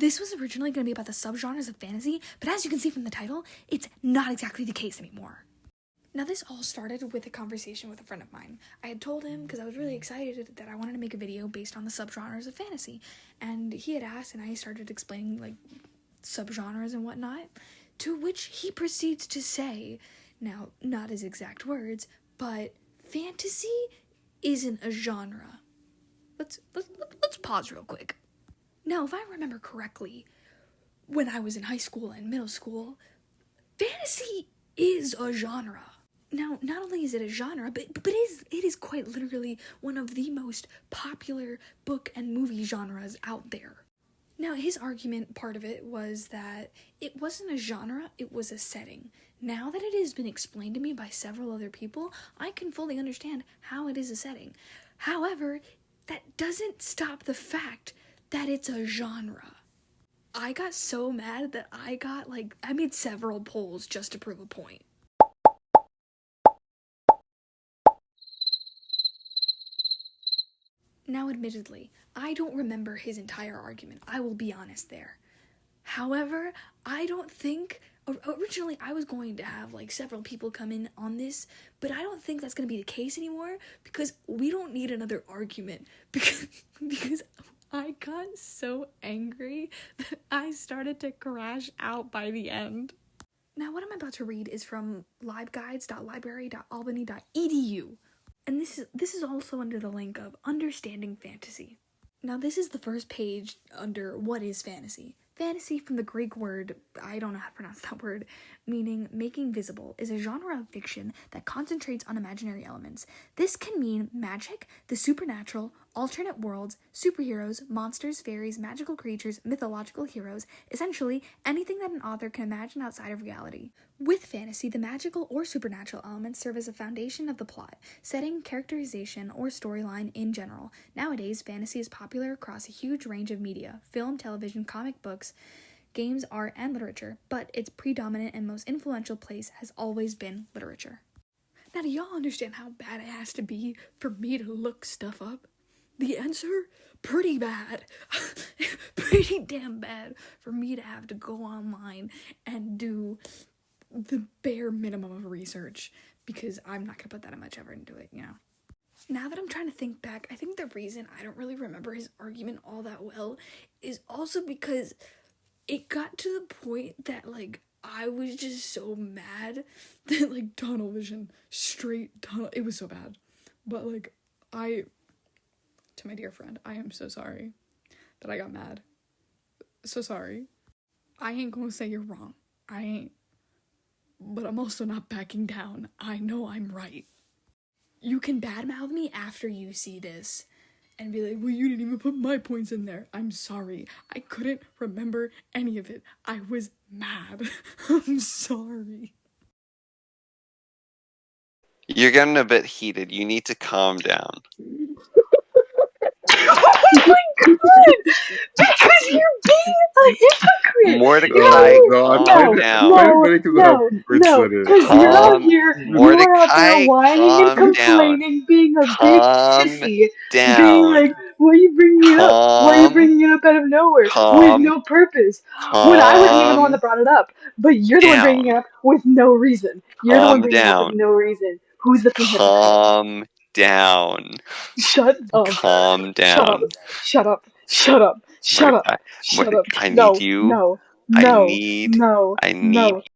This was originally going to be about the subgenres of fantasy, but as you can see from the title, it's not exactly the case anymore. Now, this all started with a conversation with a friend of mine. I had told him, because I was really excited, that I wanted to make a video based on the subgenres of fantasy, and he had asked, and I started explaining, like, subgenres and whatnot, to which he proceeds to say, now, not his exact words, but fantasy isn't a genre. Let's pause real quick. Now, if I remember correctly, when I was in high school and middle school, fantasy is a genre. Now, not only is it a genre, but it is quite literally one of the most popular book and movie genres out there. Now, his argument, part of it, was that it wasn't a genre, it was a setting. Now that it has been explained to me by several other people, I can fully understand how it is a setting. However, that doesn't stop the fact that it's a genre. I got so mad that I made several polls just to prove a point. Now, admittedly, I don't remember his entire argument. I will be honest there. However, I don't think... Originally, I was going to have, several people come in on this, but I don't think that's going to be the case anymore, because we don't need another argument, because I got so angry that I started to crash out by the end. Now, what I'm about to read is from liveguides.library.albany.edu. And this is also under the link of Understanding Fantasy. Now, this is the first page under What is Fantasy? Fantasy, from the Greek word, I don't know how to pronounce that word, meaning making visible, is a genre of fiction that concentrates on imaginary elements. This can mean magic, the supernatural, alternate worlds, superheroes, monsters, fairies, magical creatures, mythological heroes, essentially anything that an author can imagine outside of reality. With fantasy, the magical or supernatural elements serve as a foundation of the plot, setting, characterization, or storyline in general. Nowadays, fantasy is popular across a huge range of media: film, television, comic books, games, art, and literature, but its predominant and most influential place has always been literature. Now, do y'all understand how bad it has to be for me to look stuff up? The answer? Pretty bad. Pretty damn bad for me to have to go online and do the bare minimum of research, because I'm not going to put that much effort into it, Now that I'm trying to think back, I think the reason I don't really remember his argument all that well is also because it got to the point that, I was just so mad that, tunnel vision, straight tunnel, it was so bad. But, to my dear friend, I am so sorry that I got mad. So sorry. I ain't gonna say you're wrong. I ain't. But I'm also not backing down. I know I'm right. You can badmouth me after you see this and be like, well, you didn't even put my points in there. I'm sorry. I couldn't remember any of it. I was mad. I'm sorry. You're getting a bit heated. You need to calm down. Oh my god! Because you're being a hypocrite! Mordecai, calm down. No, because you're out here whining and complaining, being a big sissy, being like, why are you bringing it up? Why are you bringing it up out of nowhere with no purpose? When I wasn't even the one that brought it up, but you're the one bringing it up with no reason. You're the one bringing it up with no reason. Who's the hypocrite? Calm down. Shut up. Calm down. Shut up. Shut up. Shut up. Shut up. Shut up. I need you. No. I need